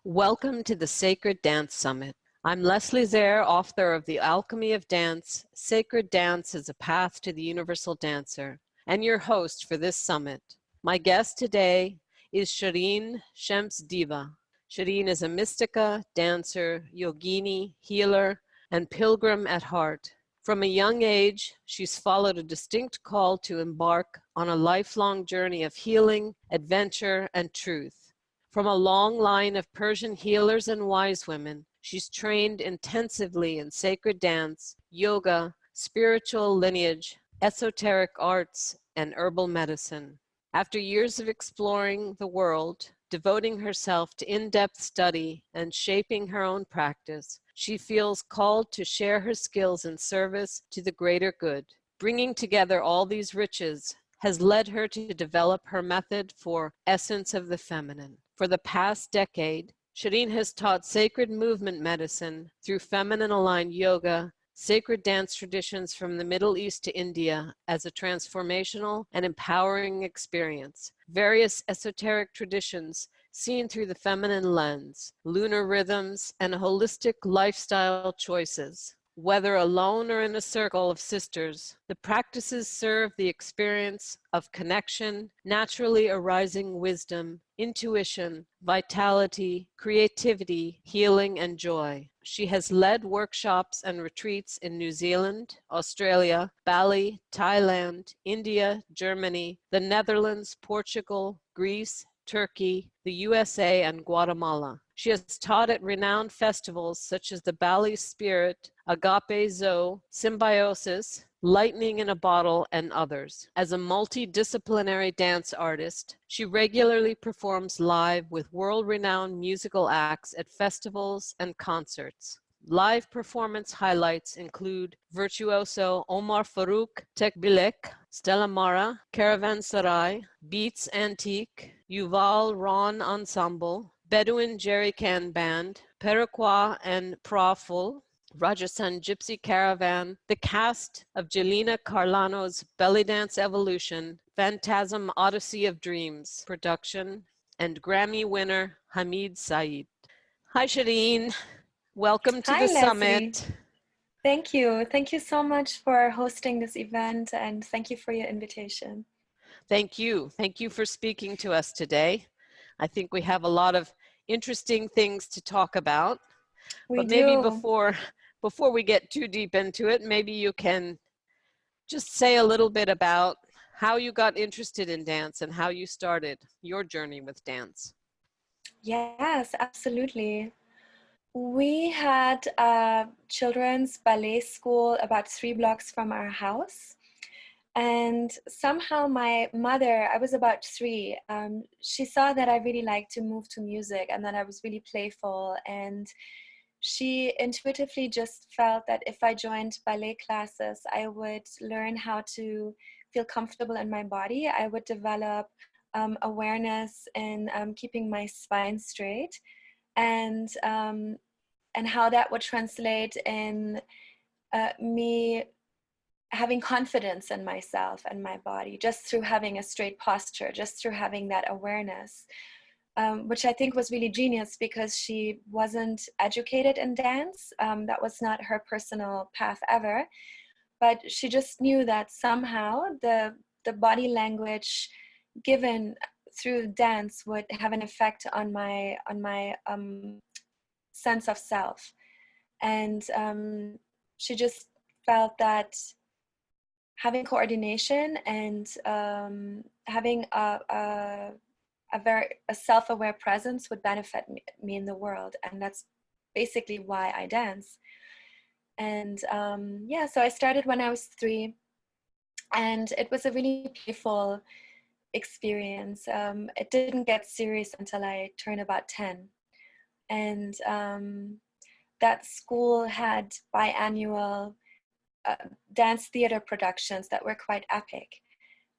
Welcome to the Sacred Dance Summit. I'm Leslie Zehr, author of The Alchemy of Dance, Sacred Dance as a Path to the Universal Dancer, and your host for this summit. My guest today is Schirin Chams-Diba. Schirin is a mystica, dancer, yogini, healer, and pilgrim at heart. From a young age, she's followed a distinct call to embark on a lifelong journey of healing, adventure, and truth. From a long line of Persian healers and wise women, she's trained intensively in sacred dance, yoga, spiritual lineage, esoteric arts, and herbal medicine. After years of exploring the world, devoting herself to in-depth study and shaping her own practice, she feels called to share her skills in service to the greater good. Bringing together all these riches has led her to develop her method for Essence of the Feminine. For the past decade, Schirin has taught sacred movement medicine through feminine-aligned yoga, sacred dance traditions from the Middle East to India as a transformational and empowering experience, various esoteric traditions seen through the feminine lens, lunar rhythms, and holistic lifestyle choices. Whether alone or in a circle of sisters, the practices serve the experience of connection, naturally arising wisdom, intuition, vitality, creativity, healing, and joy. She has led workshops and retreats in New Zealand, Australia, Bali, Thailand, India, Germany, the Netherlands, Portugal, Greece, Turkey, the USA, and Guatemala. She has taught at renowned festivals such as the Bali Spirit, Agape Zo, Symbiosis, Lightning in a Bottle, and others. As a multidisciplinary dance artist, she regularly performs live with world-renowned musical acts at festivals and concerts. Live performance highlights include virtuoso Omar Farouk Tekbilek, Stella Mara, Caravanserai, Beats Antique, Yuval Ron Ensemble, Bedouin Jerry Can Band, Peruqua and Prawful, Rajasthan Gypsy Caravan, the cast of Jelena Carlano's Belly Dance Evolution, Phantasm Odyssey of Dreams production, and Grammy winner Hamid Saeed. Hi, Schirin. Welcome to the Hi, Leslie. summit. Thank you. Thank you so much for hosting this event, and thank you for your invitation. Thank you. Thank you for speaking to us today. I think we have a lot of interesting things to talk about. But maybe before we get too deep into it, maybe you can just say a little bit about how you got interested in dance and how you started your journey with dance. Yes, absolutely. We had a children's ballet school about 3 blocks from our house. And somehow my mother, I was about 3, she saw that I really liked to move to music and that I was really playful. And she intuitively just felt that if I joined ballet classes, I would learn how to feel comfortable in my body. I would develop awareness in keeping my spine straight, and how that would translate in me having confidence in myself and my body, just through having a straight posture, just through having that awareness. Which I think was really genius because she wasn't educated in dance. That was not her personal path ever. But she just knew that somehow the body language given through dance would have an effect on my sense of self. And she just felt that having coordination and having a self-aware presence would benefit me in the world, and that's basically why I dance. And yeah, so I started when I was 3, and it was a really playful experience. It didn't get serious until I turned about 10, and that school had biannual dance theater productions that were quite epic.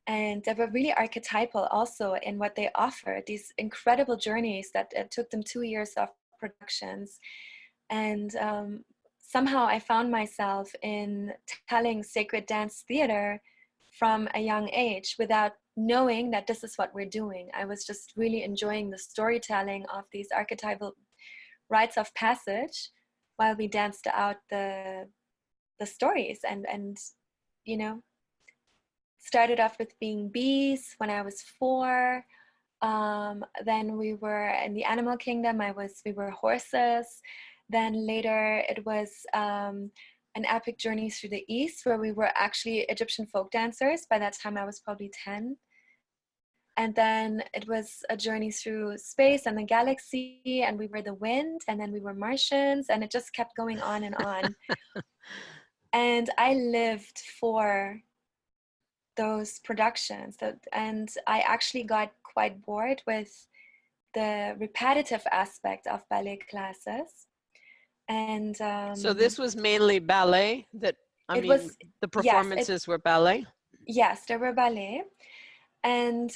And they were really archetypal also in what they offered, these incredible journeys that it took them 2 years of productions. And somehow I found myself in telling sacred dance theater from a young age without knowing that this is what we're doing. I was just really enjoying the storytelling of these archetypal rites of passage while we danced out the stories, and you know, started off with being bees when I was 4. Then we were in the animal kingdom. We were horses. Then later it was an epic journey through the east, where we were actually Egyptian folk dancers. By that time I was probably 10. And then it was a journey through space and the galaxy, and we were the wind, and then we were Martians, and it just kept going on and on. And I lived for those productions, and I actually got quite bored with the repetitive aspect of ballet classes. And so this was mainly ballet the performances were ballet? Yes, there were ballet. And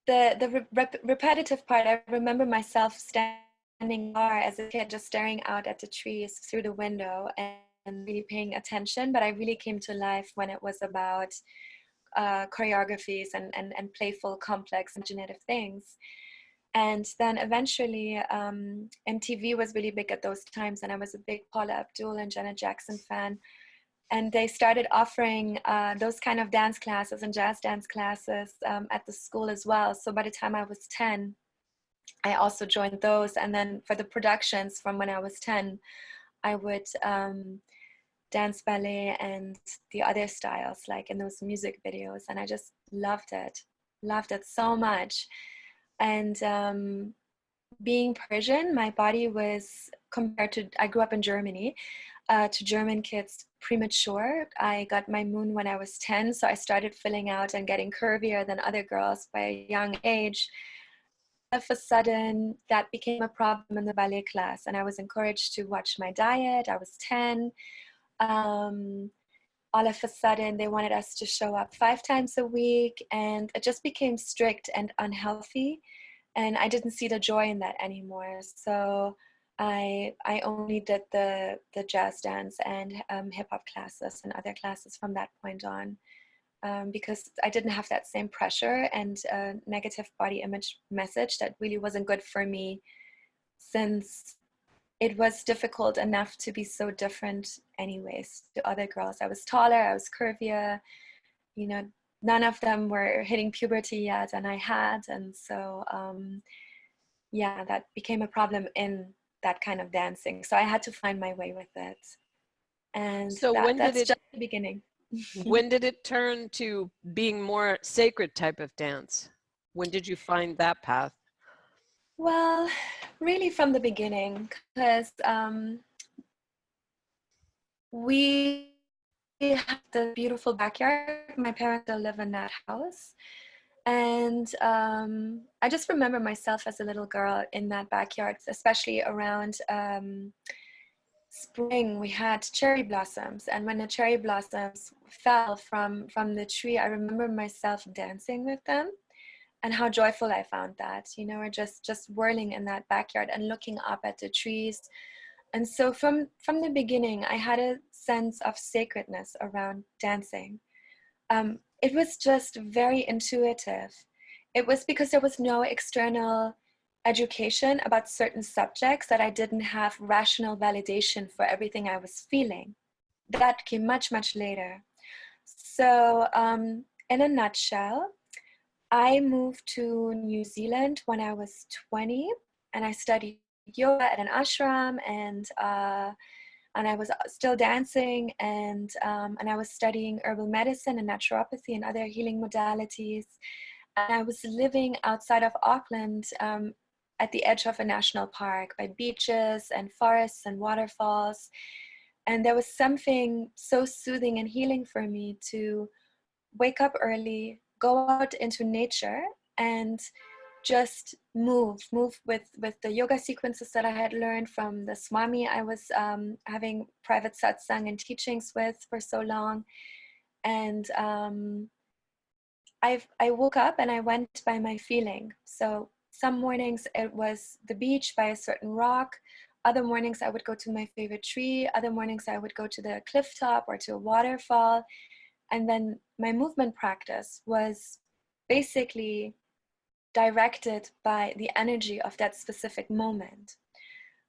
the repetitive part, I remember myself standing bar as a kid, just staring out at the trees through the window and really paying attention. But I really came to life when it was about choreographies and playful, complex, imaginative things. And then eventually MTV was really big at those times, and I was a big Paula Abdul and Janet Jackson fan. And they started offering those kind of dance classes and jazz dance classes at the school as well. So by the time I was 10, I also joined those. And then for the productions from when I was 10, I would dance ballet and the other styles, like in those music videos. And I just loved it so much. And being Persian, my body was, compared to, I grew up in Germany, to German kids, premature. I got my moon when I was 10, so I started filling out and getting curvier than other girls by a young age. All of a sudden, that became a problem in the ballet class, and I was encouraged to watch my diet. I was 10. All of a sudden, they wanted us to show up 5 times a week, and it just became strict and unhealthy, and I didn't see the joy in that anymore. So I only did the jazz dance and hip hop classes and other classes from that point on, because I didn't have that same pressure and negative body image message that really wasn't good for me, since it was difficult enough to be so different anyways to other girls. I was taller, I was curvier, you know, none of them were hitting puberty yet, and I had. And so yeah, that became a problem in that kind of dancing. So I had to find my way with it. And so that's just the beginning. When did it turn to being more sacred type of dance? When did you find that path? Well, really from the beginning, because we have the beautiful backyard. My parents still live in that house. And I just remember myself as a little girl in that backyard, especially around spring. We had cherry blossoms, and when the cherry blossoms fell from the tree, I remember myself dancing with them, and how joyful I found that, you know, or just whirling in that backyard and looking up at the trees. And so from the beginning, I had a sense of sacredness around dancing. It was just very intuitive. It was because there was no external education about certain subjects that I didn't have rational validation for everything I was feeling. That came much, much later. So in a nutshell, I moved to New Zealand when I was 20, and I studied yoga at an ashram, and I was still dancing, and I was studying herbal medicine and naturopathy and other healing modalities. And I was living outside of Auckland at the edge of a national park by beaches and forests and waterfalls. And there was something so soothing and healing for me to wake up early, go out into nature, and just move with the yoga sequences that I had learned from the Swami I was having private satsang and teachings with for so long. And I woke up and I went by my feeling. So some mornings it was the beach by a certain rock. Other mornings I would go to my favorite tree. Other mornings I would go to the cliff top or to a waterfall. And then my movement practice was basically directed by the energy of that specific moment.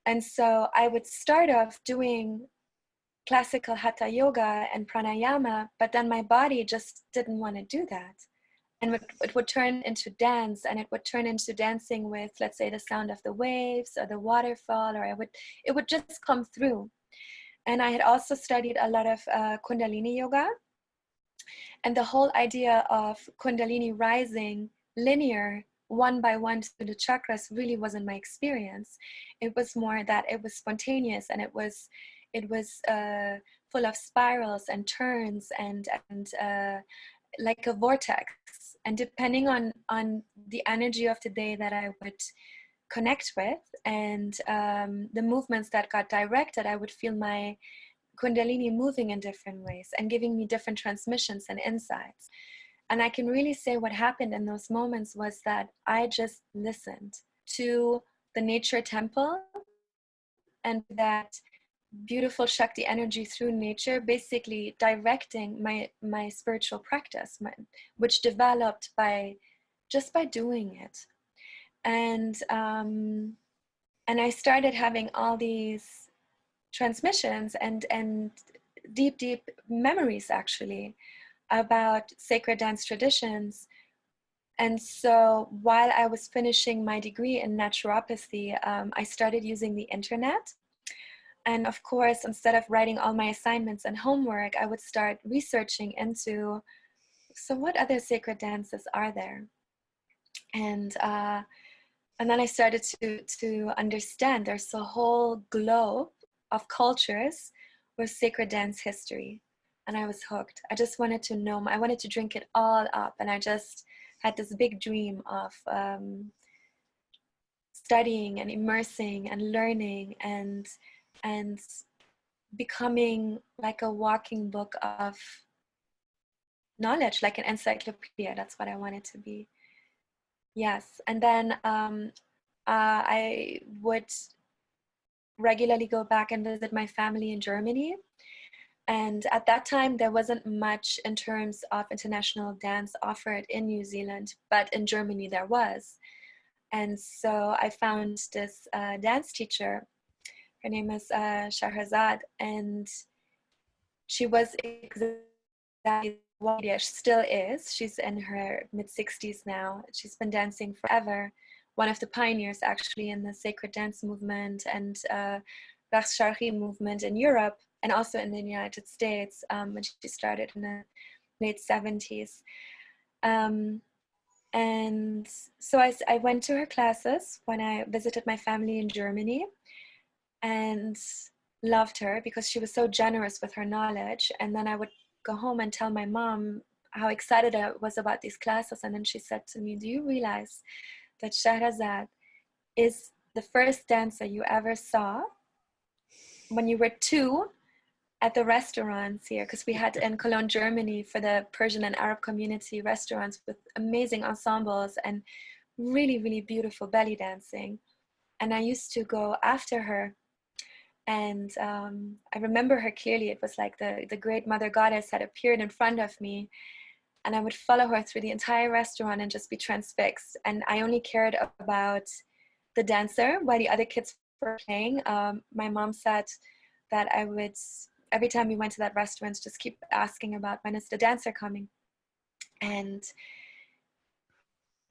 And so I would start off doing classical hatha yoga and pranayama, but then my body just didn't want to do that. And it would turn into dance, and it would turn into dancing with, let's say, the sound of the waves or the waterfall, or it would just come through. And I had also studied a lot of Kundalini yoga. And the whole idea of Kundalini rising linear one by one through the chakras really wasn't my experience. It was more that it was spontaneous, and it was full of spirals and turns and like a vortex. And depending on the energy of the day that I would connect with, and the movements that got directed, I would feel my Kundalini moving in different ways and giving me different transmissions and insights. And I can really say what happened in those moments was that I just listened to the nature temple and that beautiful Shakti energy through nature, basically directing my spiritual practice, which developed by doing it. And I started having all these transmissions and deep memories, actually, about sacred dance traditions. And so while I was finishing my degree in naturopathy, I started using the internet. And of course, instead of writing all my assignments and homework, I would start researching into, so what other sacred dances are there? And then I started to understand there's a whole globe of cultures with sacred dance history. And I was hooked. I just wanted to know, I wanted to drink it all up. And I just had this big dream of studying and immersing and learning and becoming like a walking book of knowledge, like an encyclopedia. That's what I wanted to be. Yes. And then I would regularly go back and visit my family in Germany. And at that time, there wasn't much in terms of international dance offered in New Zealand, but in Germany there was. And so I found this dance teacher. Her name is Shahrazad, and she was exactly what she still is. She's in her mid-60s now. She's been dancing forever. One of the pioneers, actually, in the sacred dance movement and Raqs Sharqi movement in Europe, and also in the United States, when she started in the late 70s. And so I went to her classes when I visited my family in Germany, and loved her because she was so generous with her knowledge. And then I would go home and tell my mom how excited I was about these classes. And then she said to me, do you realize that Shahrazad is the first dancer you ever saw when you were 2 at the restaurants here? Because we had in Cologne, Germany, for the Persian and Arab community, restaurants with amazing ensembles and really, really beautiful belly dancing. And I used to go after her. And I remember her clearly. It was like the great mother goddess had appeared in front of me, and I would follow her through the entire restaurant and just be transfixed. And I only cared about the dancer while the other kids were playing. My mom said that I would, every time we went to that restaurant, just keep asking about when is the dancer coming. And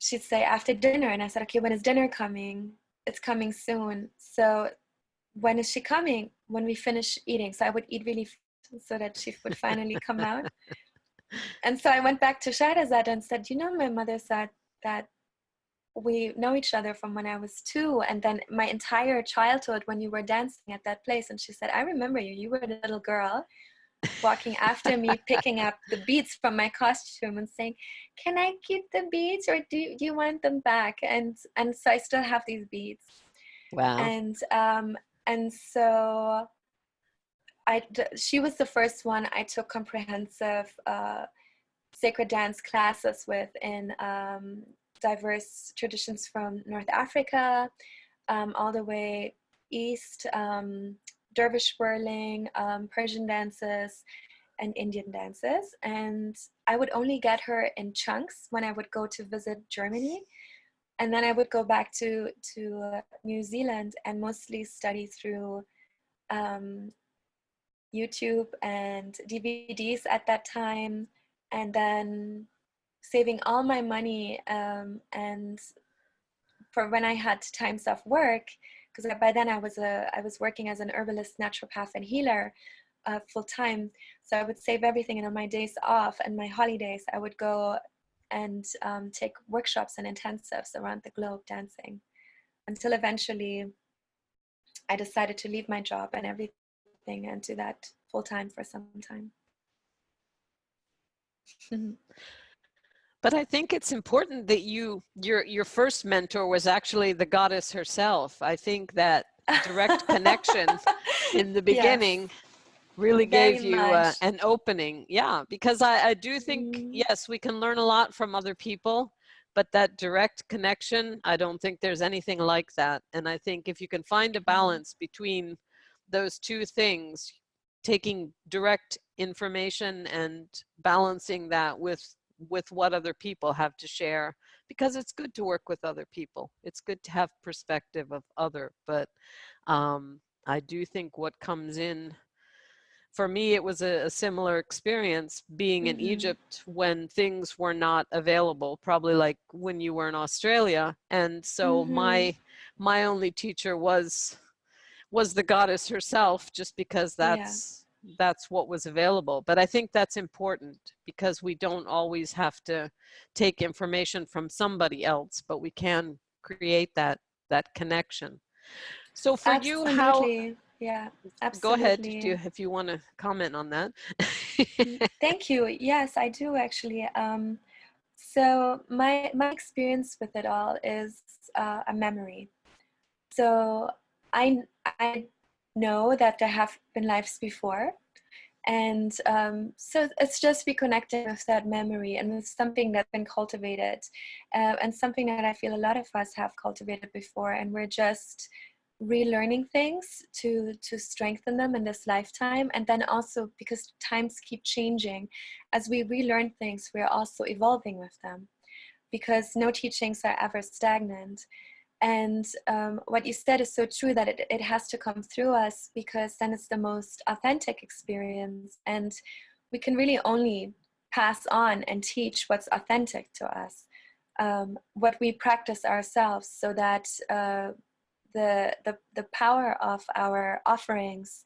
she'd say after dinner, and I said, okay, when is dinner coming? It's coming soon. So when is she coming? When we finish eating. So I would eat really fast so that she would finally come out. And so I went back to Shahrazad and said, you know, my mother said that we know each other from when I was 2, and then my entire childhood when you were dancing at that place. And she said, I remember you. You were a little girl walking after me, picking up the beads from my costume and saying, can I keep the beads, or do you want them back? And so I still have these beads. Wow. And so she was the first one I took comprehensive sacred dance classes with in diverse traditions from North Africa, all the way east, dervish whirling, Persian dances, and Indian dances. And I would only get her in chunks when I would go to visit Germany. And then I would go back to New Zealand and mostly study through YouTube and DVDs at that time, and then saving all my money, and for when I had times off work, because by then I was working as an herbalist, naturopath, and healer full time. So I would save everything, and on my days off and my holidays, I would go and take workshops and intensives around the globe dancing, until eventually I decided to leave my job and everything and do that full time for some time. But I think it's important that your first mentor was actually the goddess herself. I think that direct connection in the beginning Yes, really very gave you much. an opening. Yeah, because I do think, yes, we can learn a lot from other people, but that direct connection, I don't think there's anything like that. And I think if you can find a balance between those two things, taking direct information and balancing that with what other people have to share, because it's good to work with other people. It's good to have perspective of other, but I do think what comes in, for me, it was a similar experience being in Egypt when things were not available, probably like when you were in Australia. And so my only teacher was the goddess herself, just because Yeah, that's what was available. But I think that's important, because we don't always have to take information from somebody else, but we can create that connection. So for you, how, absolutely. Yeah, go ahead absolutely. if you want to comment on that. Thank you. Yes, I do actually. So my experience with it all is a memory. So I know that there have been lives before, and so it's just reconnecting with that memory and with something that's been cultivated, and something that I feel a lot of us have cultivated before, and we're just relearning things to strengthen them in this lifetime. And then also, because times keep changing, as we relearn things, we're also evolving with them, because no teachings are ever stagnant. And what you said is so true, that it has to come through us, because then it's the most authentic experience, and we can really only pass on and teach what's authentic to us, what we practice ourselves, so that the power of our offerings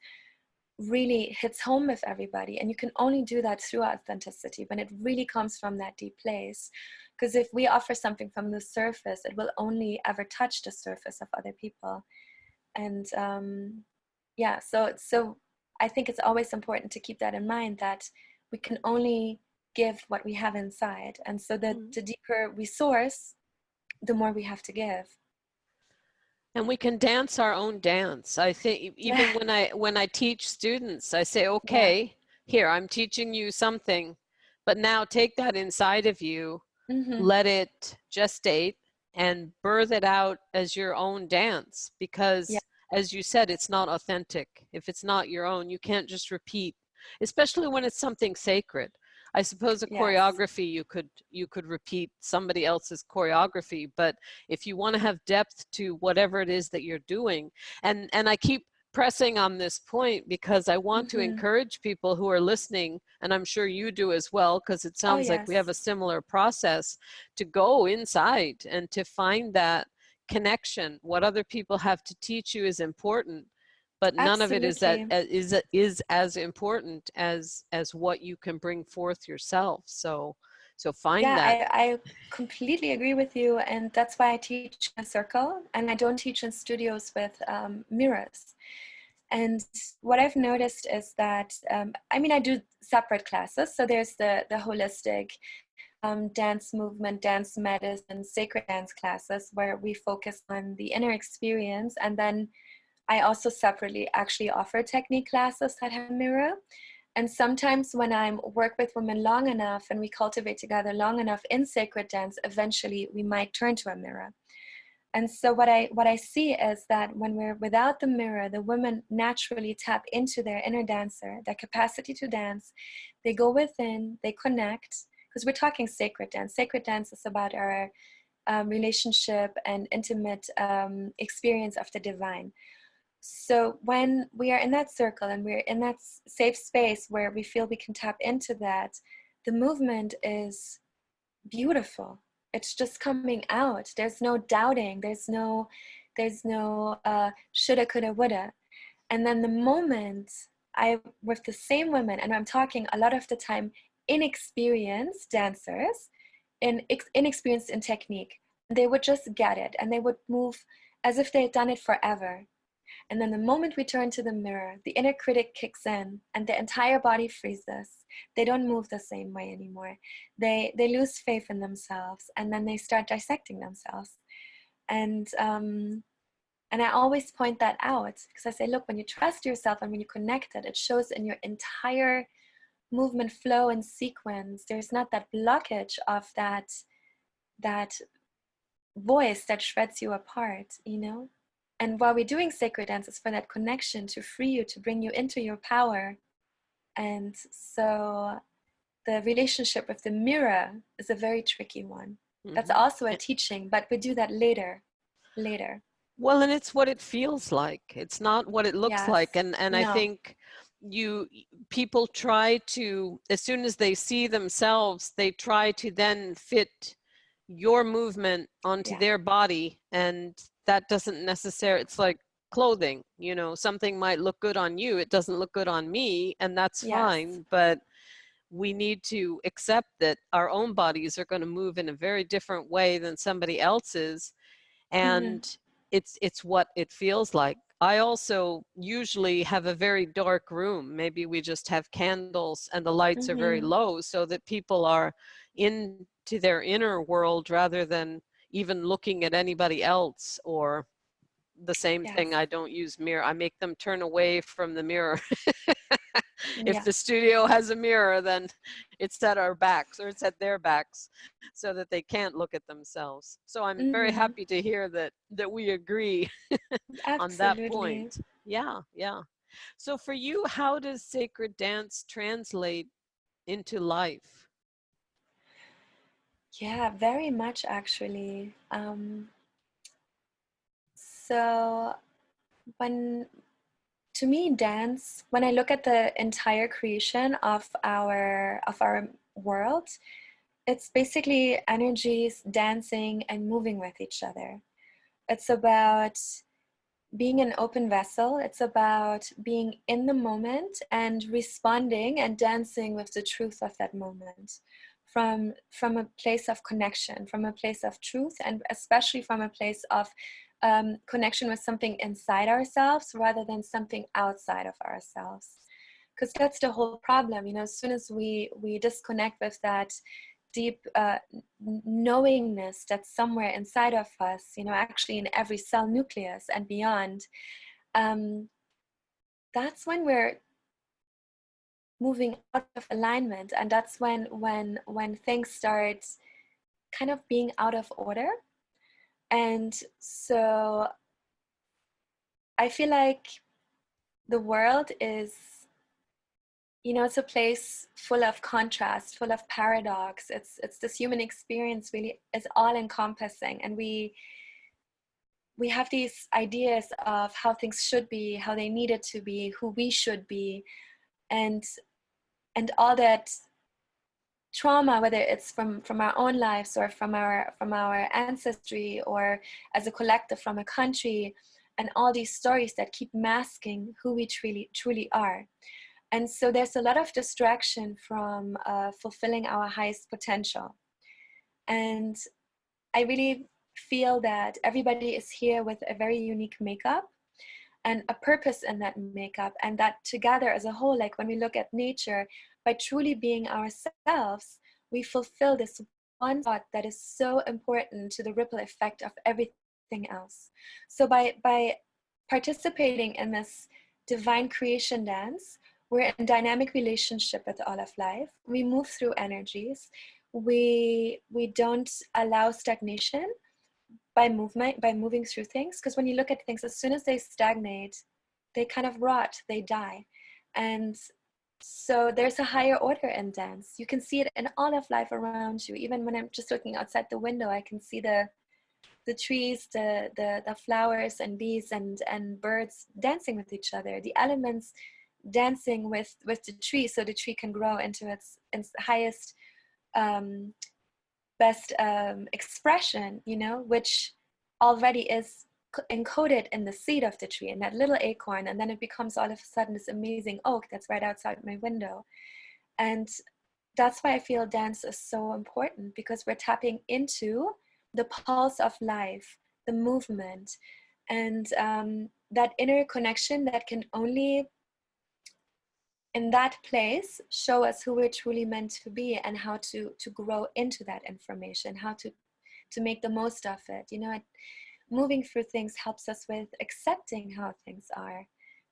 really hits home with everybody. And you can only do that through authenticity, when it really comes from that deep place. Because if we offer something from the surface, it will only ever touch the surface of other people. And yeah, so I think it's always important to keep that in mind, that we can only give what we have inside. And so the deeper we source, the more we have to give. And we can dance our own dance. I think even when I teach students, I say, Yeah. okay, here, I'm teaching you something, but now take that inside of you, let it gestate, and birth it out as your own dance. Yeah. Because as you said, it's not authentic. If it's not your own, you can't just repeat, especially when it's something sacred. I suppose a Yes. choreography, you could repeat somebody else's choreography, but if you want to have depth to whatever it is that you're doing, and I keep pressing on this point, because I want to encourage people who are listening, and I'm sure you do as well, because it Oh, sounds like we have yes. a similar process, to go inside and to find that connection. What other people have to teach you is important, but none of it Absolutely. is as important as what you can bring forth yourself. So find Yeah, that. I completely agree with you. And that's why I teach in a circle, and I don't teach in studios with mirrors. And what I've noticed is that, I mean, I do separate classes. So there's the holistic dance movement, dance medicine, sacred dance classes, where we focus on the inner experience. And then I also separately actually offer technique classes that have a mirror. And sometimes when I work with women long enough and we cultivate together long enough in sacred dance, eventually we might turn to a mirror. And so what I see is that when we're without the mirror, the women naturally tap into their inner dancer, their capacity to dance. They go within, they connect, because we're talking sacred dance. Sacred dance is about our relationship and intimate experience of the divine. So when we are in that circle and we're in that safe space where we feel we can tap into that, the movement is beautiful. It's just coming out. There's no doubting. There's no shoulda, coulda, woulda. And then the moment with the same women, and I'm talking a lot of the time inexperienced dancers, inexperienced in technique, they would just get it and they would move as if they had done it forever. And then the moment we turn to the mirror, the inner critic kicks in and the entire body freezes. They don't move the same way anymore. They lose faith in themselves, and then they start dissecting themselves. And I always point that out, because I say, look, when you trust yourself and when you connect it, it shows in your entire movement flow and sequence. There's not that blockage of that voice that shreds you apart, you know? And while we're doing sacred dance, it's for that connection to free you, to bring you into your power. And so the relationship with the mirror is a very tricky one. Mm-hmm. That's also a teaching, but we do that later. Well, and it's what it feels like. It's not what it looks like. And no. I think people try to, as soon as they see themselves, they try to then fit your movement onto their body, and that doesn't necessarily, it's like clothing, you know, something might look good on you, it doesn't look good on me, and that's fine, but we need to accept that our own bodies are going to move in a very different way than somebody else's, and it's what it feels like. I also usually have a very dark room. Maybe we just have candles and the lights are very low so that people are into their inner world rather than even looking at anybody else. Or the same thing, I don't use mirror. I make them turn away from the mirror. If the studio has a mirror, then it's at our backs, or it's at their backs, so that they can't look at themselves. So I'm very happy to hear that we agree on that point. Yeah. So for you, how does sacred dance translate into life? Yeah, very much actually. So to me, dance, when I look at the entire creation of our world, it's basically energies dancing and moving with each other. It's about being an open vessel. It's about being in the moment and responding and dancing with the truth of that moment, from a place of connection, from a place of truth, and especially from a place of connection with something inside ourselves rather than something outside of ourselves. Because that's the whole problem, you know, as soon as we disconnect with that deep knowingness that's somewhere inside of us, you know, actually in every cell nucleus and beyond, that's when we're moving out of alignment, and that's when things start kind of being out of order. And so I feel like the world is, you know, it's a place full of contrast, full of paradox. It's this human experience really is all encompassing, and we have these ideas of how things should be, how they needed to be, who we should be, and all that trauma, whether it's from our own lives or from our ancestry, or as a collective from a country, and all these stories that keep masking who we truly are. And so there's a lot of distraction from fulfilling our highest potential. And I really feel that everybody is here with a very unique makeup and a purpose in that makeup, and that together as a whole, like when we look at nature, by truly being ourselves, we fulfill this one thought that is so important to the ripple effect of everything else. So by participating in this divine creation dance, we're in dynamic relationship with all of life. We move through energies. We don't allow stagnation by moving through things, because when you look at things, as soon as they stagnate, they kind of rot, they die. And So there's a higher order in dance. You can see it in all of life around you. Even when I'm just looking outside the window, I can see the trees, the flowers and bees and birds dancing with each other. The elements dancing with the tree, so the tree can grow into its highest, best expression, you know, which already is encoded in the seed of the tree, in that little acorn, and then it becomes all of a sudden this amazing oak that's right outside my window. And that's why I feel dance is so important, because we're tapping into the pulse of life, the movement, and that inner connection that can only in that place show us who we're truly meant to be, and how to grow into that information, how to make the most of it. You know, moving through things helps us with accepting how things are,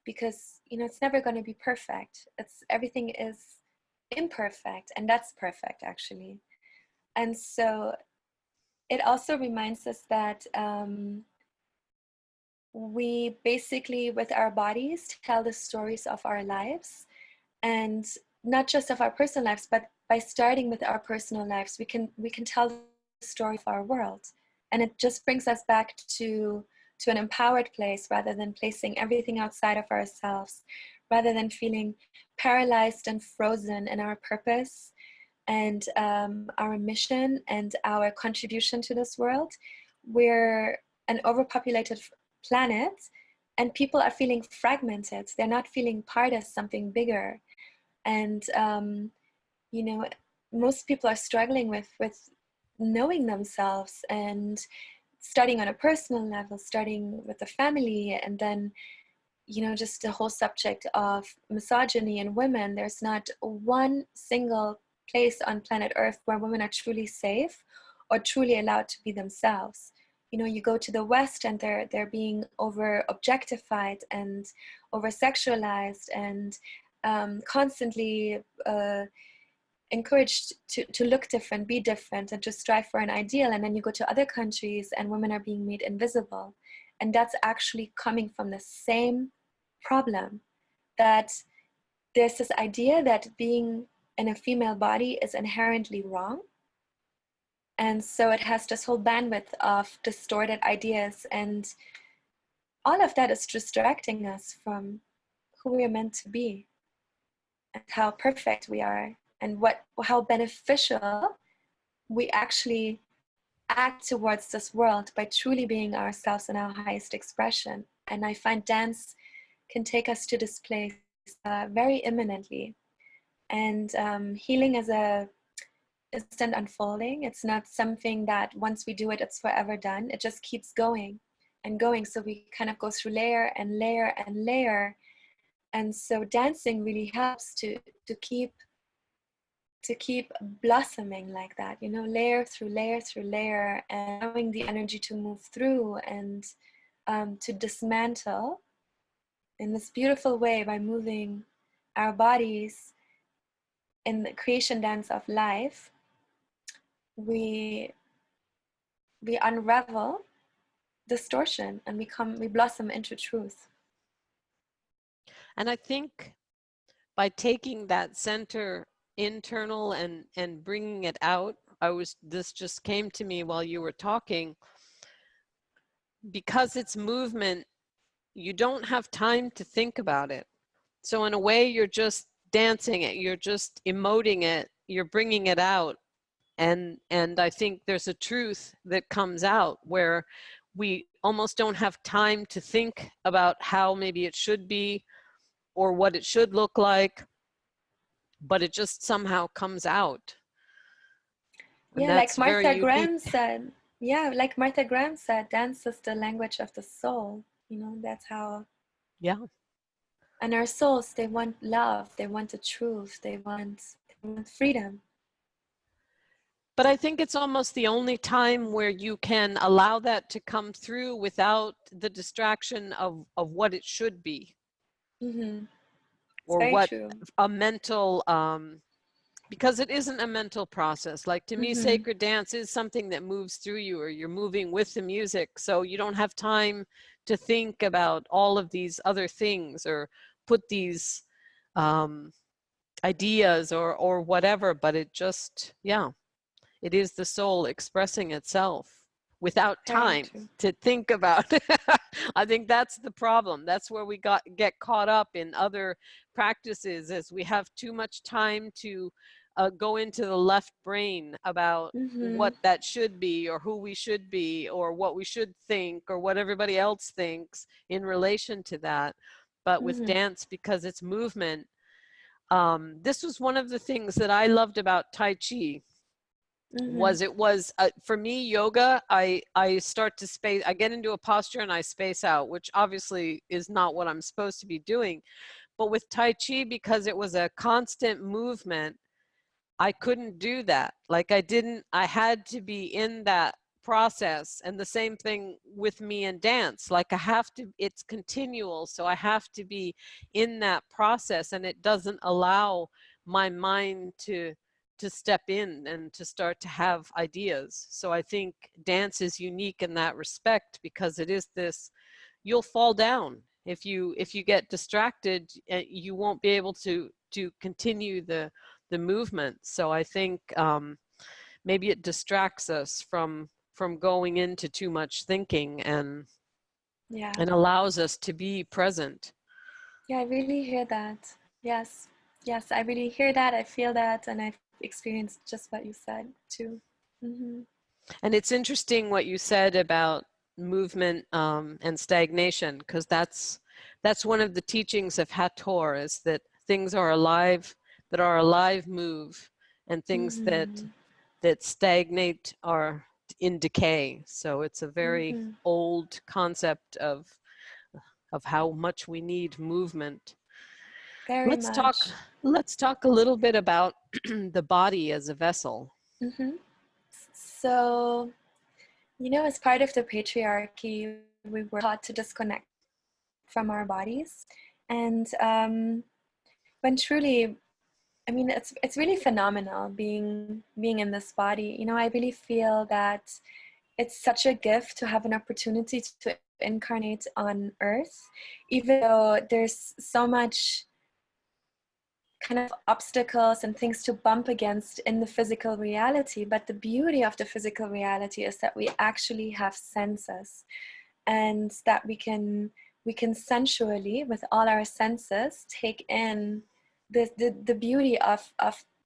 because, you know, it's never going to be perfect. Everything is imperfect, and that's perfect, actually. And so it also reminds us that we basically, with our bodies, tell the stories of our lives, and not just of our personal lives, but by starting with our personal lives, we can tell the story of our world. And it just brings us back to an empowered place, rather than placing everything outside of ourselves, rather than feeling paralyzed and frozen in our purpose and our mission and our contribution to this world. We're an overpopulated planet, and people are feeling fragmented. They're not feeling part of something bigger. And you know, most people are struggling with knowing themselves, and starting on a personal level, starting with the family, and then, you know, just the whole subject of misogyny in women. There's not one single place on planet Earth where women are truly safe or truly allowed to be themselves. You know, you go to the West, and they're being over objectified and over sexualized, and constantly encouraged to look different, be different, and to strive for an ideal. And then you go to other countries, and women are being made invisible. And that's actually coming from the same problem, that there's this idea that being in a female body is inherently wrong. And so it has this whole bandwidth of distorted ideas, and all of that is distracting us from who we are meant to be, and how perfect we are, and how beneficial we actually act towards this world by truly being ourselves in our highest expression. And I find dance can take us to this place very imminently. And healing is a instant unfolding. It's not something that once we do it, it's forever done. It just keeps going and going. So we kind of go through layer and layer and layer. And so dancing really helps to keep blossoming like that, you know, layer through layer through layer, and allowing the energy to move through, and to dismantle in this beautiful way by moving our bodies in the creation dance of life. We unravel distortion, and we blossom into truth. And I think by taking that center internal and bringing it out, this just came to me while you were talking, because it's movement, you don't have time to think about it. So in a way, you're just dancing it, you're just emoting it, you're bringing it out. And I think there's a truth that comes out where we almost don't have time to think about how maybe it should be or what it should look like, but it just somehow comes out. And Yeah, like that's very Martha unique. Graham said. Yeah, like Martha Graham said, dance is the language of the soul. You know, that's how. Yeah. And our souls, they want love, they want the truth, they want freedom. But I think it's almost the only time where you can allow that to come through without the distraction of what it should be. Mm-hmm. It's Or very what true. a mental, because it isn't a mental process. Like to me, Mm-hmm. sacred dance is something that moves through you, or you're moving with the music. So you don't have time to think about all of these other things, or put these ideas or whatever, but it just, yeah, it is the soul expressing itself without Very time true. to think about. I think that's the problem. That's where we get caught up in other practices, is we have too much time to go into the left brain about Mm-hmm. what that should be, or who we should be, or what we should think, or what everybody else thinks in relation to that. But with Mm-hmm. dance, because it's movement, this was one of the things that I loved about Tai Chi. Mm-hmm. It was for me, yoga, I start to space, I get into a posture and I space out, which obviously is not what I'm supposed to be doing. But with Tai Chi, because it was a constant movement, I couldn't do that. Like I had to be in that process. And the same thing with me and dance. Like it's continual. So I have to be in that process, and it doesn't allow my mind to step in and to start to have ideas. So I think dance is unique in that respect, because it is this, you'll fall down. If you get distracted, you won't be able to continue the movement. So I think maybe it distracts us from going into too much thinking, Yeah. and allows us to be present. Yeah, I really hear that. Yes. Yes, I really hear that. I feel that. And I've experienced just what you said too. Mm-hmm. And it's interesting what you said about movement and stagnation, because that's one of the teachings of Hathor, is that things are alive, that are alive move, and things Mm-hmm. that stagnate are in decay. So it's a very Mm-hmm. old concept of how much we need movement. Very Let's talk much. let's talk a little bit about the body as a vessel. Mm-hmm. So, as part of the patriarchy, we were taught to disconnect from our bodies. And when truly, I mean, it's really phenomenal being in this body. I really feel that it's such a gift to have an opportunity to incarnate on Earth, even though there's so much kind of obstacles and things to bump against in the physical reality. But the beauty of the physical reality is that we actually have senses, and that we can sensually, with all our senses, take in the beauty of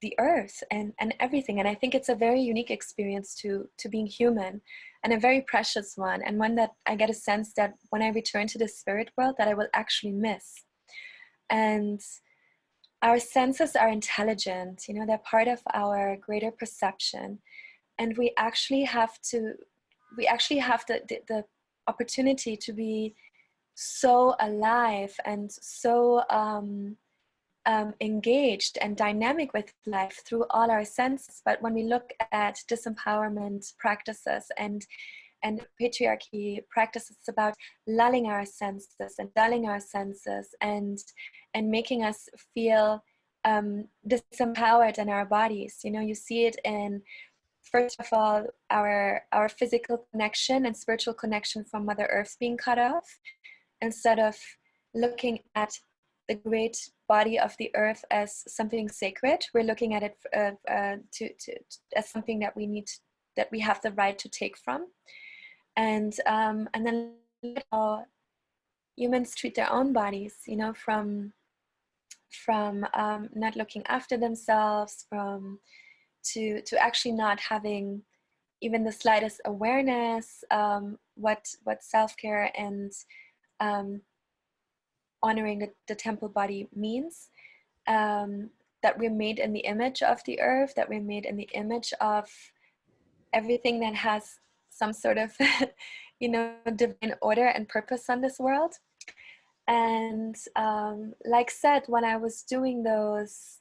the earth and everything. And I think it's a very unique experience to being human, and a very precious one, and one that I get a sense that when I return to the spirit world, that I will actually miss. And our senses are intelligent, they're part of our greater perception. And we actually have the opportunity to be so alive and so engaged and dynamic with life through all our senses. But when we look at disempowerment practices and patriarchy practices, it's about lulling our senses and dulling our senses, and making us feel disempowered in our bodies. You see it in, first of all, our physical connection and spiritual connection from Mother Earth being cut off. Instead of looking at the great body of the earth as something sacred, we're looking at it as something that we have the right to take from. And then how humans treat their own bodies, from not looking after themselves, from to actually not having even the slightest awareness what self-care and honoring the temple body means. That we're made in the image of the earth, that we're made in the image of everything that has some sort of divine order and purpose on this world. And like said, when I was doing those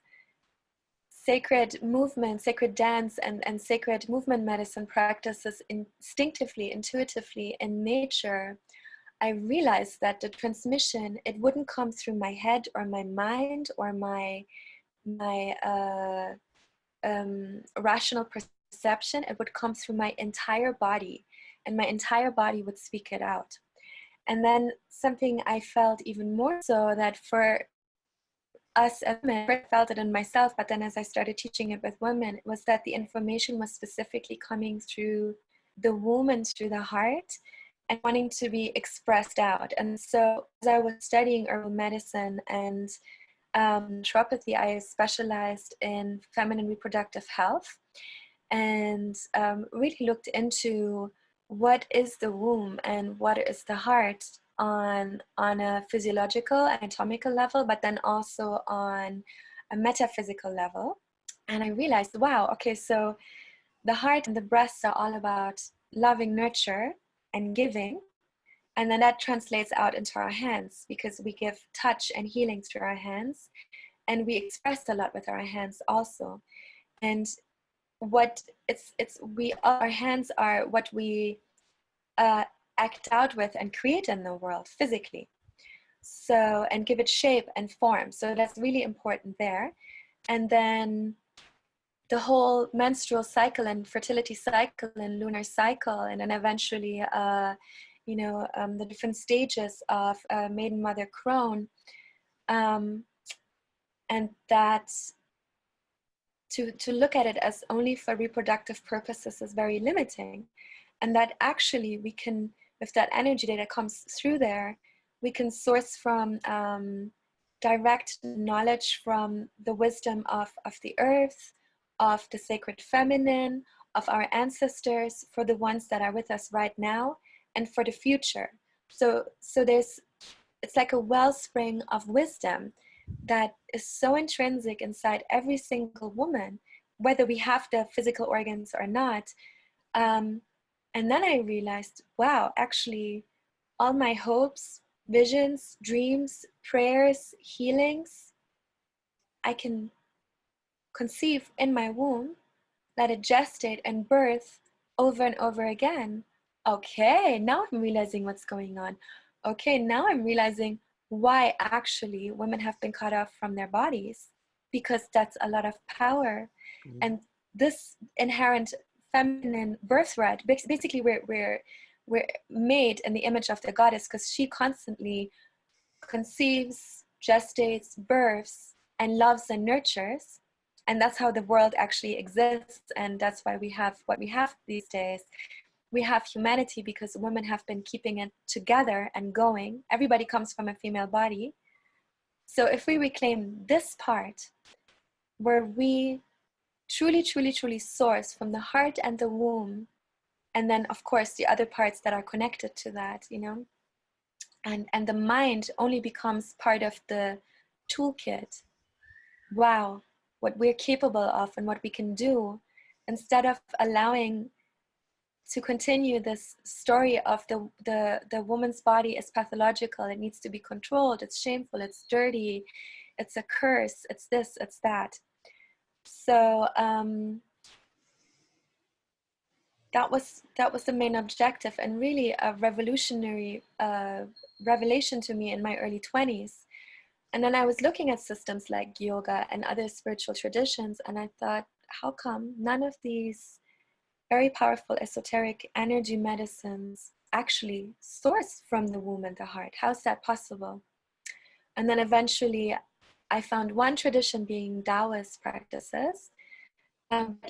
sacred movement, sacred dance, and sacred movement medicine practices instinctively, intuitively in nature, I realized that the transmission, it wouldn't come through my head or my mind or my rational perception. It would come through my entire body, and my entire body would speak it out. And then something I felt even more so, that for us as women, I felt it in myself, but then as I started teaching it with women, it was that the information was specifically coming through the womb and through the heart and wanting to be expressed out. And so as I was studying herbal medicine and naturopathy, I specialized in feminine reproductive health and really looked into what is the womb and what is the heart on a physiological, anatomical level, but then also on a metaphysical level. And I realized, wow, okay, so the heart and the breasts are all about loving, nurture, and giving. And then that translates out into our hands because we give touch and healing through our hands. And we express a lot with our hands also. And our hands are what we act out with and create in the world physically. So, and give it shape and form. So that's really important there. And then the whole menstrual cycle and fertility cycle and lunar cycle, and then eventually, the different stages of maiden, mother, crone, and that to look at it as only for reproductive purposes is very limiting, and that actually we can, with that energy that comes through there, we can source from direct knowledge from the wisdom of the earth, of the sacred feminine, of our ancestors, for the ones that are with us right now, and for the future. So it's like a wellspring of wisdom that is so intrinsic inside every single woman, whether we have the physical organs or not. And then I realized, wow, actually, all my hopes, visions, dreams, prayers, healings, I can conceive in my womb, let it gestate and birth over and over again. Okay, now I'm realizing what's going on. Okay, now I'm realizing why actually women have been cut off from their bodies, because that's a lot of power. Mm-hmm. And this inherent feminine birthright, basically we're made in the image of the goddess, because she constantly conceives, gestates, births, and loves and nurtures. And that's how the world actually exists, and that's why we have what we have these days. We have humanity because women have been keeping it together and going. Everybody comes from a female body. So if we reclaim this part, where we truly, truly, truly source from the heart and the womb, and then of course the other parts that are connected to that, and the mind only becomes part of the toolkit. Wow, what we're capable of and what we can do, instead of allowing to continue this story of the woman's body is pathological, it needs to be controlled, it's shameful, it's dirty, it's a curse, it's this, it's that. So that was the main objective, and really a revolutionary revelation to me in my early 20s. And then I was looking at systems like yoga and other spiritual traditions, and I thought, how come none of these very powerful esoteric energy medicines actually source from the womb and the heart? How's that possible? And then eventually I found one tradition being Taoist practices.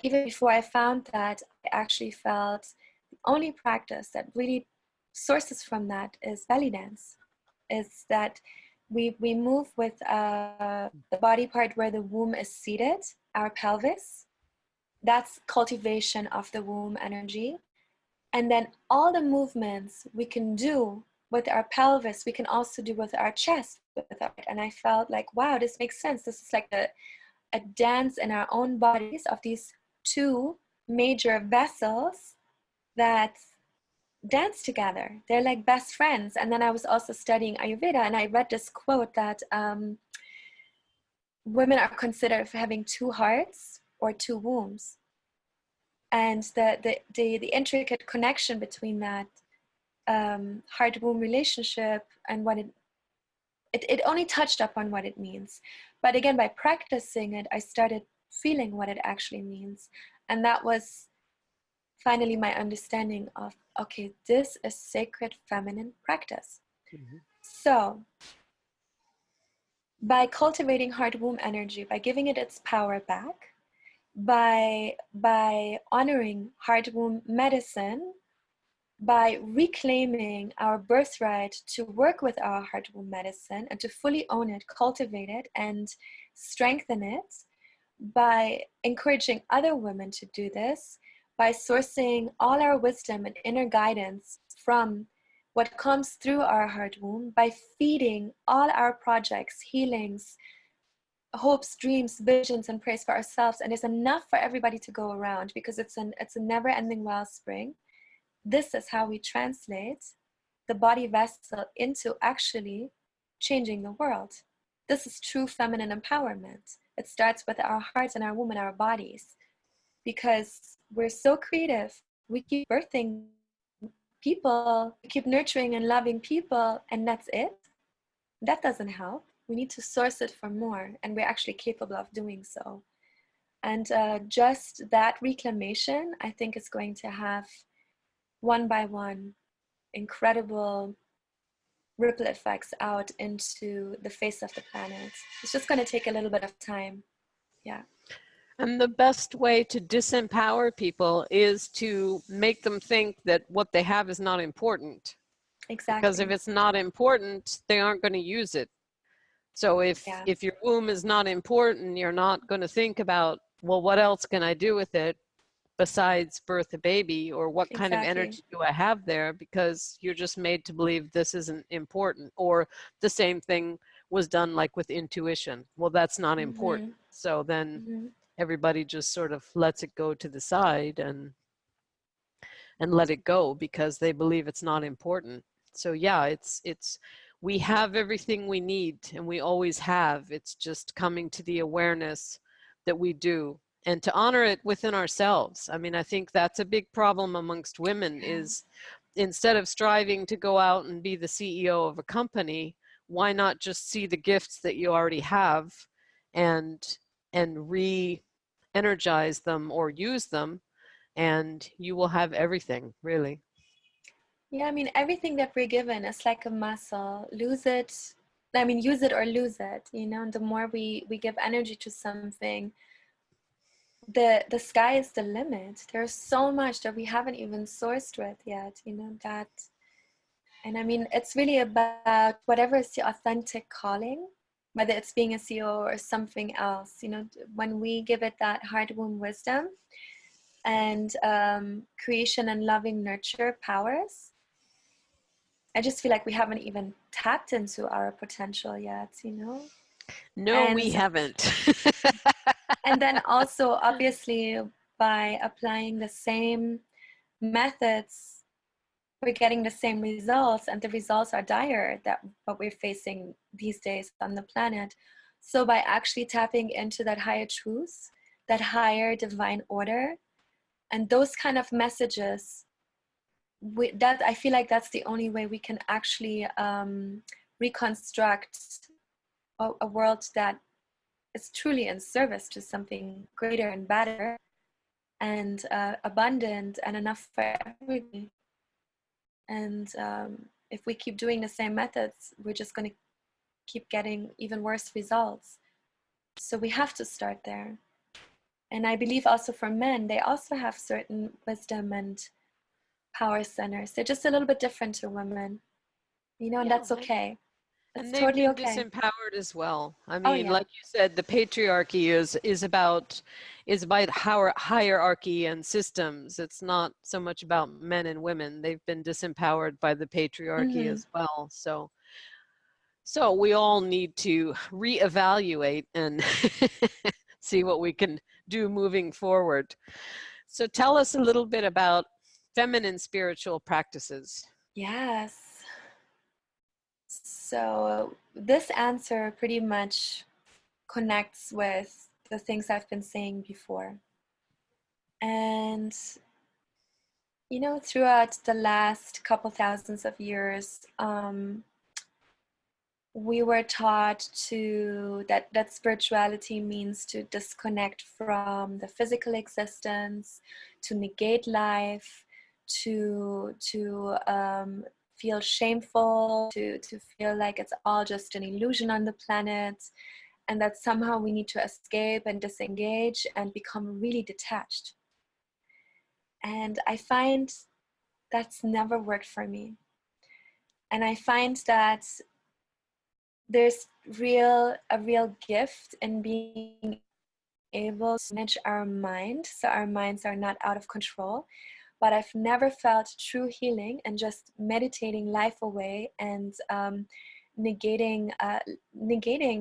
Even before I found that, I actually felt the only practice that really sources from that is belly dance. Is that we move with the body part where the womb is seated, our pelvis. That's cultivation of the womb energy. And then all the movements we can do with our pelvis, we can also do with our chest. And I felt like, wow, this makes sense. This is like a dance in our own bodies of these two major vessels that dance together. They're like best friends. And then I was also studying Ayurveda, and I read this quote that women are considered for having two hearts or two wombs. And the intricate connection between that heart-womb relationship and what it only touched upon what it means. But again, by practicing it, I started feeling what it actually means. And that was finally my understanding of, okay, this is sacred feminine practice. Mm-hmm. So by cultivating heart womb energy, by giving it its power back, by honoring heart womb medicine, by reclaiming our birthright to work with our heart womb medicine and to fully own it, cultivate it, and strengthen it, by encouraging other women to do this, by sourcing all our wisdom and inner guidance from what comes through our heart womb, by feeding all our projects, healings, hopes, dreams, visions, and prayers for ourselves. And there's enough for everybody to go around because it's a never-ending wellspring. This is how we translate the body vessel into actually changing the world. This is true feminine empowerment. It starts with our hearts and our womb and our bodies, because we're so creative. We keep birthing people, we keep nurturing and loving people, and that's it. That doesn't help. We need to source it for more, and we're actually capable of doing so. And just that reclamation, I think, is going to have, one by one, incredible ripple effects out into the face of the planet. It's just going to take a little bit of time. Yeah. And the best way to disempower people is to make them think that what they have is not important. Exactly. Because if it's not important, they aren't going to use it. So if your womb is not important, you're not going to think about, well, what else can I do with it besides birth a baby, or what kind of energy do I have there, because you're just made to believe this isn't important. Or the same thing was done like with intuition. Well, that's not important. So then everybody just sort of lets it go to the side and let it go because they believe it's not important. So yeah, it's we have everything we need, and we always have. It's just coming to the awareness that we do, and to honor it within ourselves. I mean, I think that's a big problem amongst women, is instead of striving to go out and be the CEO of a company, why not just see the gifts that you already have and re-energize them or use them, and you will have everything, really. Yeah, I mean, everything that we're given is like a muscle. Use it or lose it, you know. And the more we give energy to something, the sky is the limit. There's so much that we haven't even sourced with yet, you know, that. And I mean, it's really about whatever is the authentic calling, whether it's being a CEO or something else, you know. When we give it that heart womb wisdom and creation and loving nurture powers, I just feel like we haven't even tapped into our potential yet, you know? No, we haven't. And then also, obviously, by applying the same methods, we're getting the same results, and the results are dire that what we're facing these days on the planet. So by actually tapping into that higher truth, that higher divine order, and those kind of messages, that I feel like that's the only way we can actually reconstruct a world that is truly in service to something greater and better and abundant and enough for everybody. And if we keep doing the same methods, we're just going to keep getting even worse results. So we have to start there. And I believe also for men, they also have certain wisdom and power centers. They're just a little bit different to women, you know, and that's okay. And It's they've totally been okay. disempowered as well. I mean, like you said, the patriarchy is about hierarchy and systems. It's not so much about men and women. They've been disempowered by the patriarchy as well. So we all need to reevaluate and see what we can do moving forward. So tell us a little bit about feminine spiritual practices. Yes. So this answer pretty much connects with the things I've been saying before. And, you know, throughout the last couple thousands of years, we were taught that spirituality means to disconnect from the physical existence, to negate life, to feel shameful, to feel like it's all just an illusion on the planet, and that somehow we need to escape and disengage and become really detached. And I find that's never worked for me. And I find that there's a real gift in being able to manage our mind so our minds are not out of control. But I've never felt true healing and just meditating life away and negating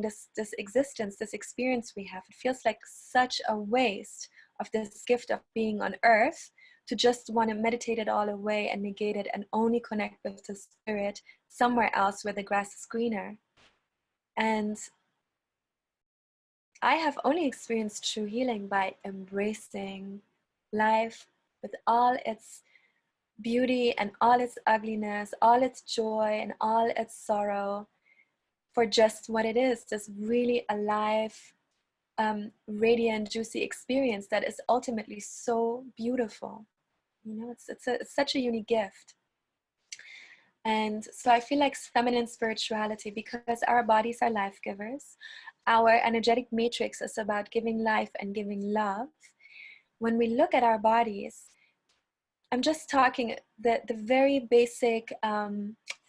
this existence, this experience we have. It feels like such a waste of this gift of being on earth to just want to meditate it all away and negate it and only connect with the spirit somewhere else where the grass is greener. And I have only experienced true healing by embracing life with all its beauty and all its ugliness, all its joy and all its sorrow, for just what it is, this really alive, radiant, juicy experience that is ultimately so beautiful. You know, it's such a unique gift. And so I feel like feminine spirituality, because our bodies are life givers, our energetic matrix is about giving life and giving love. When we look at our bodies, I'm just talking the very basic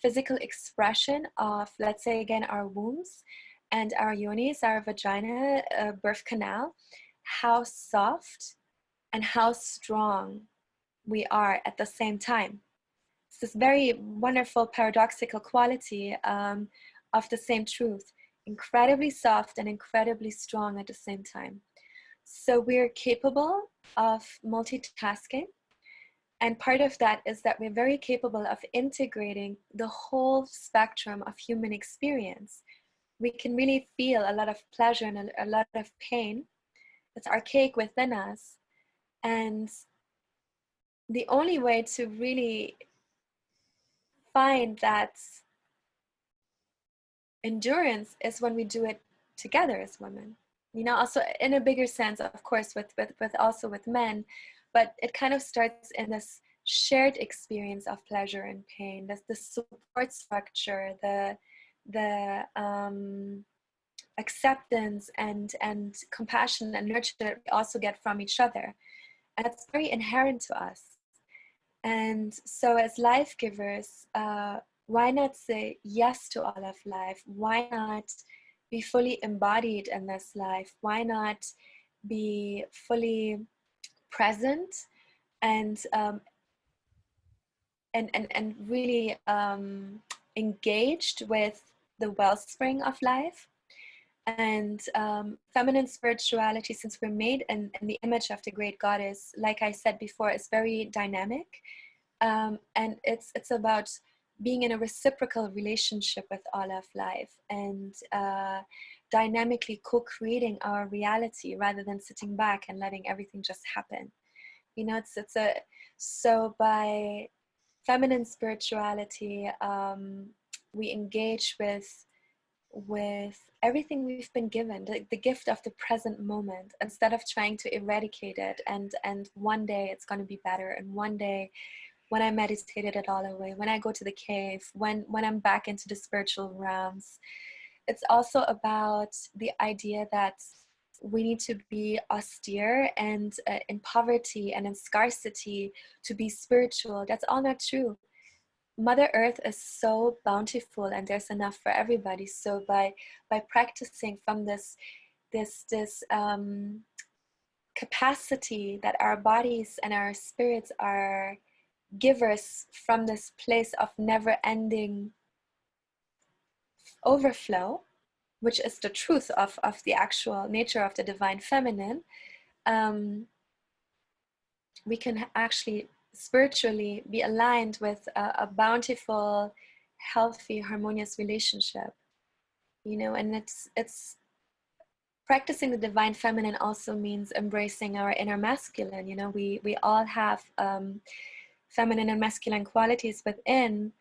physical expression of, let's say again, our wombs and our yonis, our vagina, birth canal, how soft and how strong we are at the same time. It's this very wonderful paradoxical quality of the same truth, incredibly soft and incredibly strong at the same time. So we're capable of multitasking. And part of that is that we're very capable of integrating the whole spectrum of human experience. We can really feel a lot of pleasure and a lot of pain. It's archaic within us. And the only way to really find that endurance is when we do it together as women. You know, also in a bigger sense, of course, with also with men, but it kind of starts in this shared experience of pleasure and pain. That's the support structure, the acceptance and compassion and nurture that we also get from each other. And it's very inherent to us. And so as life givers, why not say yes to all of life? Why not be fully embodied in this life? Why not be fully present and really engaged with the wellspring of life? And feminine spirituality, since we're made in the image of the great goddess, like I said before, is very dynamic, and it's about being in a reciprocal relationship with all of life and dynamically co-creating our reality rather than sitting back and letting everything just happen. You know, so by feminine spirituality, we engage with everything we've been given, the gift of the present moment, instead of trying to eradicate it and one day it's going to be better, and one day when I meditated it all away, when I go to the cave, when I'm back into the spiritual realms. It's also about the idea that we need to be austere and in poverty and in scarcity to be spiritual. That's all not true. Mother Earth is so bountiful and there's enough for everybody. So by practicing from this capacity that our bodies and our spirits are givers from this place of never-ending overflow, which is the truth of the actual nature of the divine feminine, we can actually spiritually be aligned with a bountiful, healthy, harmonious relationship. You know, and it's practicing the divine feminine also means embracing our inner masculine. You know, we all have feminine and masculine qualities within,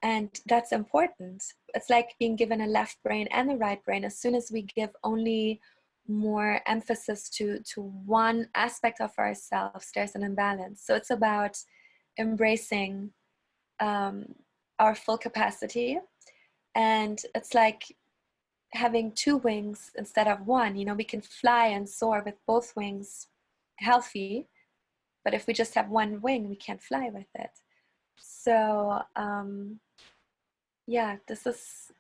and that's important. It's like being given a left brain and a right brain. As soon as we give only more emphasis to one aspect of ourselves, there's an imbalance. So it's about embracing our full capacity. And it's like having two wings instead of one. You know, we can fly and soar with both wings healthy, but if we just have one wing, we can't fly with it. So yeah, this is,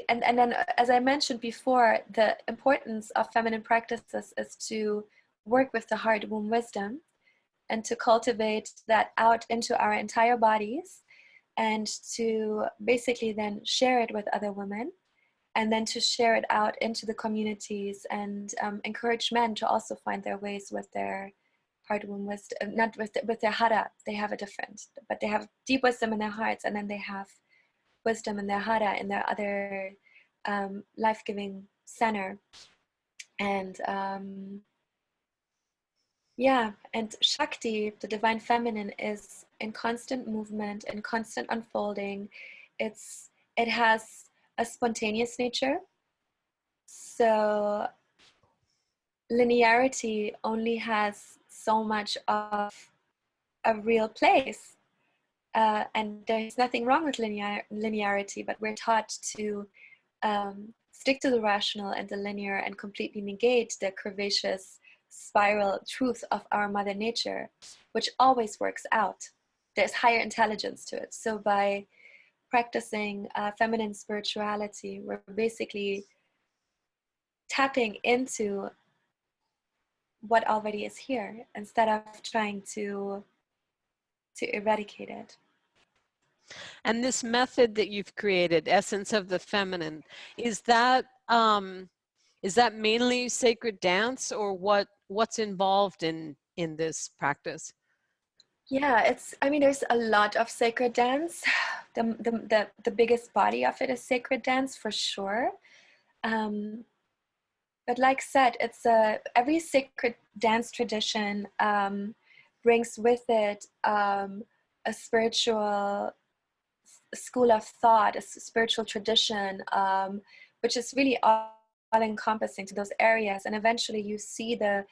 and then as I mentioned before, the importance of feminine practices is to work with the heart womb wisdom and to cultivate that out into our entire bodies, and to basically then share it with other women, and then to share it out into the communities, and encourage men to also find their ways with their heart womb wisdom, not with their hara. They have a different, but they have deep wisdom in their hearts, and then they have wisdom in their hara, in their other life-giving center. And yeah, and Shakti, the divine feminine, is in constant movement and constant unfolding. It has a spontaneous nature. So linearity only has so much of a real place. And there's nothing wrong with linearity, but we're taught to stick to the rational and the linear and completely negate the curvaceous spiral truth of our mother nature, which always works out. There's higher intelligence to it. So by practicing feminine spirituality, we're basically tapping into what already is here instead of trying to eradicate it. And this method that you've created, Essence of the Feminine, is that mainly sacred dance, or what's involved in this practice? Yeah, I mean, there's a lot of sacred dance. The biggest body of it is sacred dance for sure. But like said, every sacred dance tradition brings with it a spiritual school of thought, a spiritual tradition, which is really all encompassing to those areas. And eventually you see the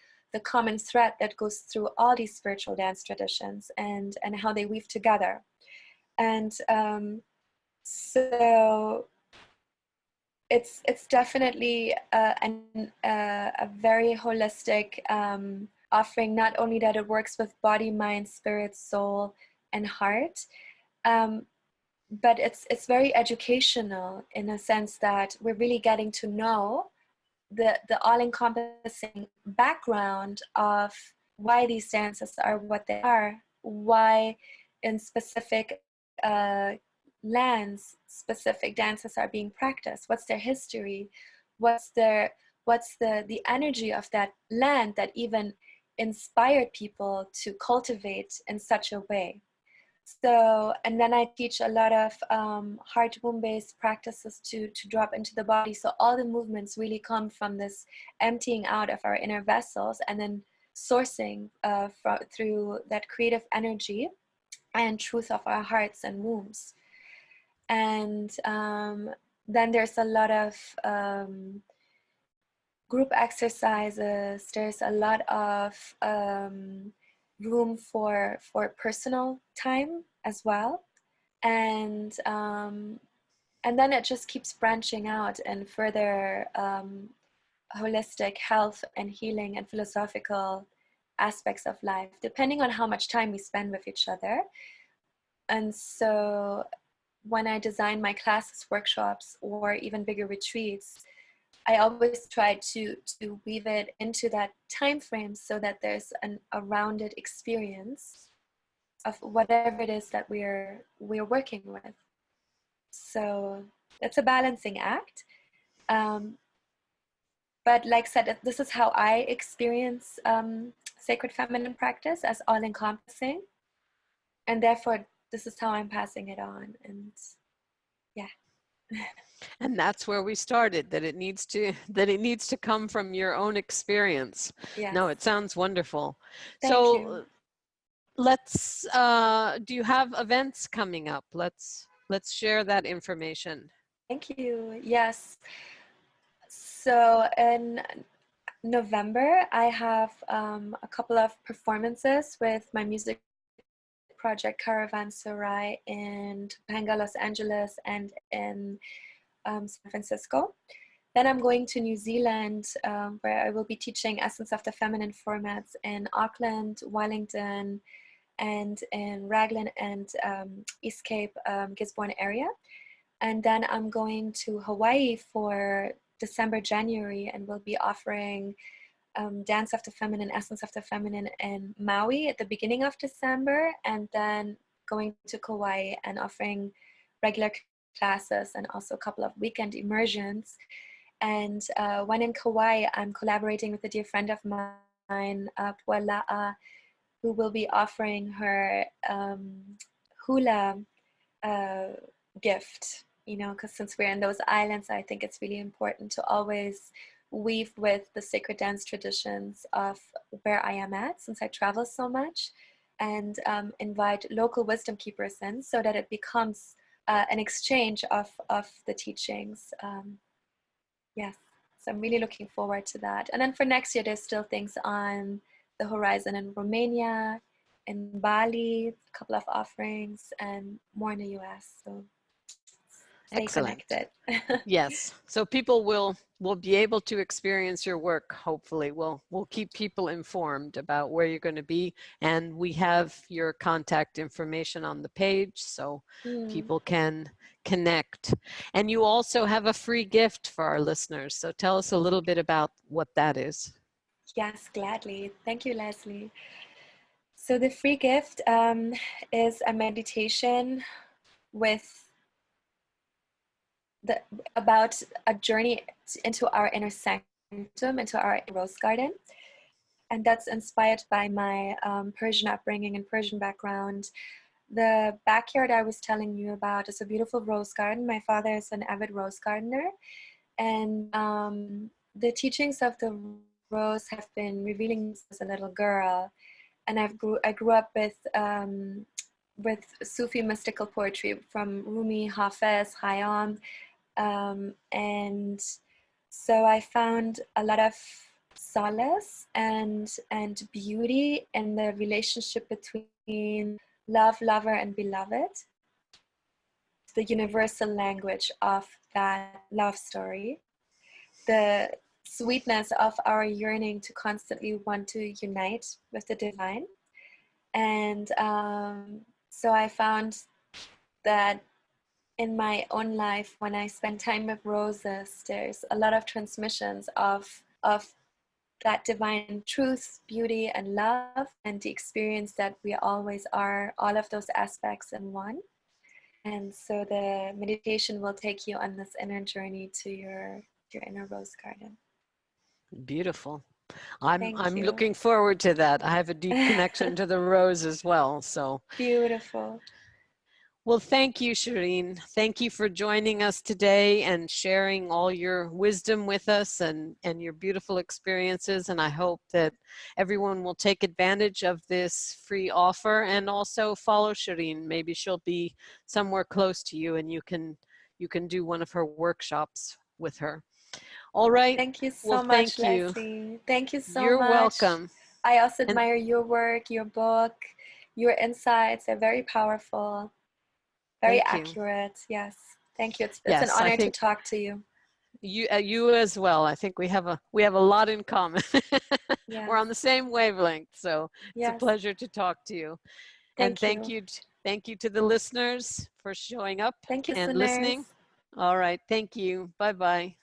common thread that goes through all these spiritual dance traditions, and how they weave together. And so it's definitely a very holistic offering, not only that it works with body, mind, spirit, soul, and heart, but it's very educational in a sense that we're really getting to know the all-encompassing background of why these dances are what they are, why in specific lands specific dances are being practiced, what's their history, what's the energy of that land that even inspired people to cultivate in such a way. So, and then I teach a lot of heart womb based practices to drop into the body. So all the movements really come from this emptying out of our inner vessels, and then sourcing through that creative energy and truth of our hearts and wombs. And then there's a lot of group exercises. There's a lot of room for personal time as well, and then it just keeps branching out and further holistic health and healing and philosophical aspects of life, depending on how much time we spend with each other. And so when I design my classes, workshops, or even bigger retreats, I always try to weave it into that time frame so that there's a rounded experience of whatever it is that we're working with. So it's a balancing act. But like I said, this is how I experience sacred feminine practice, as all-encompassing. And therefore, this is how I'm passing it on. And yeah. And that's where we started, that it needs to come from your own experience. Yes. No, it sounds wonderful. Thank you. Let's do you have events coming up? Let's share that information. Thank you. Yes. So in November, I have a couple of performances with my music project Caravanserai in Topanga, Los Angeles, and in San Francisco. Then I'm going to New Zealand, where I will be teaching Essence of the Feminine formats in Auckland, Wellington, and in Raglan and East Cape, Gisborne area. And then I'm going to Hawaii for December, January, and will be offering Dance of the Feminine, Essence of the Feminine in Maui at the beginning of December, and then going to Kauai and offering regular classes and also a couple of weekend immersions. And when in Kauai, I'm collaborating with a dear friend of mine, Puala'a, who will be offering her hula gift, you know, because since we're in those islands, I think it's really important to always weave with the sacred dance traditions of where I am at, since I travel so much, and invite local wisdom keepers in so that it becomes an exchange of the teachings. Yes, so I'm really looking forward to that. And then for next year, there's still things on the horizon in Romania, in Bali, a couple of offerings, and more in the US. So stay Excellent. connected. Yes. So people will be able to experience your work, hopefully. We'll keep people informed about where you're going to be. And we have your contact information on the page so people can connect. And you also have a free gift for our listeners. So tell us a little bit about what that is. Yes, gladly. Thank you, Leslie. So the free gift is a meditation with about a journey into our inner sanctum, into our rose garden. And that's inspired by my Persian upbringing and Persian background. The backyard I was telling you about is a beautiful rose garden. My father is an avid rose gardener. And the teachings of the rose have been revealing me as a little girl. And I grew up with Sufi mystical poetry from Rumi, Hafez, Khayyam. And so I found a lot of solace and beauty in the relationship between love, lover, and beloved, the universal language of that love story, the sweetness of our yearning to constantly want to unite with the divine. And so I found that in my own life, when I spend time with roses, there's a lot of transmissions of that divine truth, beauty, and love, and the experience that we always are, all of those aspects in one. And so the meditation will take you on this inner journey to your inner rose garden. Beautiful. I'm Thank you. looking forward to that. I have a deep connection to the rose as well. So Beautiful. well, thank you, Schirin. Thank you for joining us today and sharing all your wisdom with us and your beautiful experiences. And I hope that everyone will take advantage of this free offer and also follow Schirin. Maybe she'll be somewhere close to you and you can do one of her workshops with her. All right. Thank you Well, so much, thank you. Leslie. Thank you so You're much. welcome. I also And admire your work, your book, your insights. They're very powerful, very accurate. Yes. Thank you. It's an yes, I honor to think talk to you. you as well. I think we have a lot in common. Yes. We're on the same wavelength, so it's a Yes. pleasure to talk to you. And Thank you. Thank you to the listeners for showing up Thank you, and listeners. listening. All right, thank you. Bye-bye.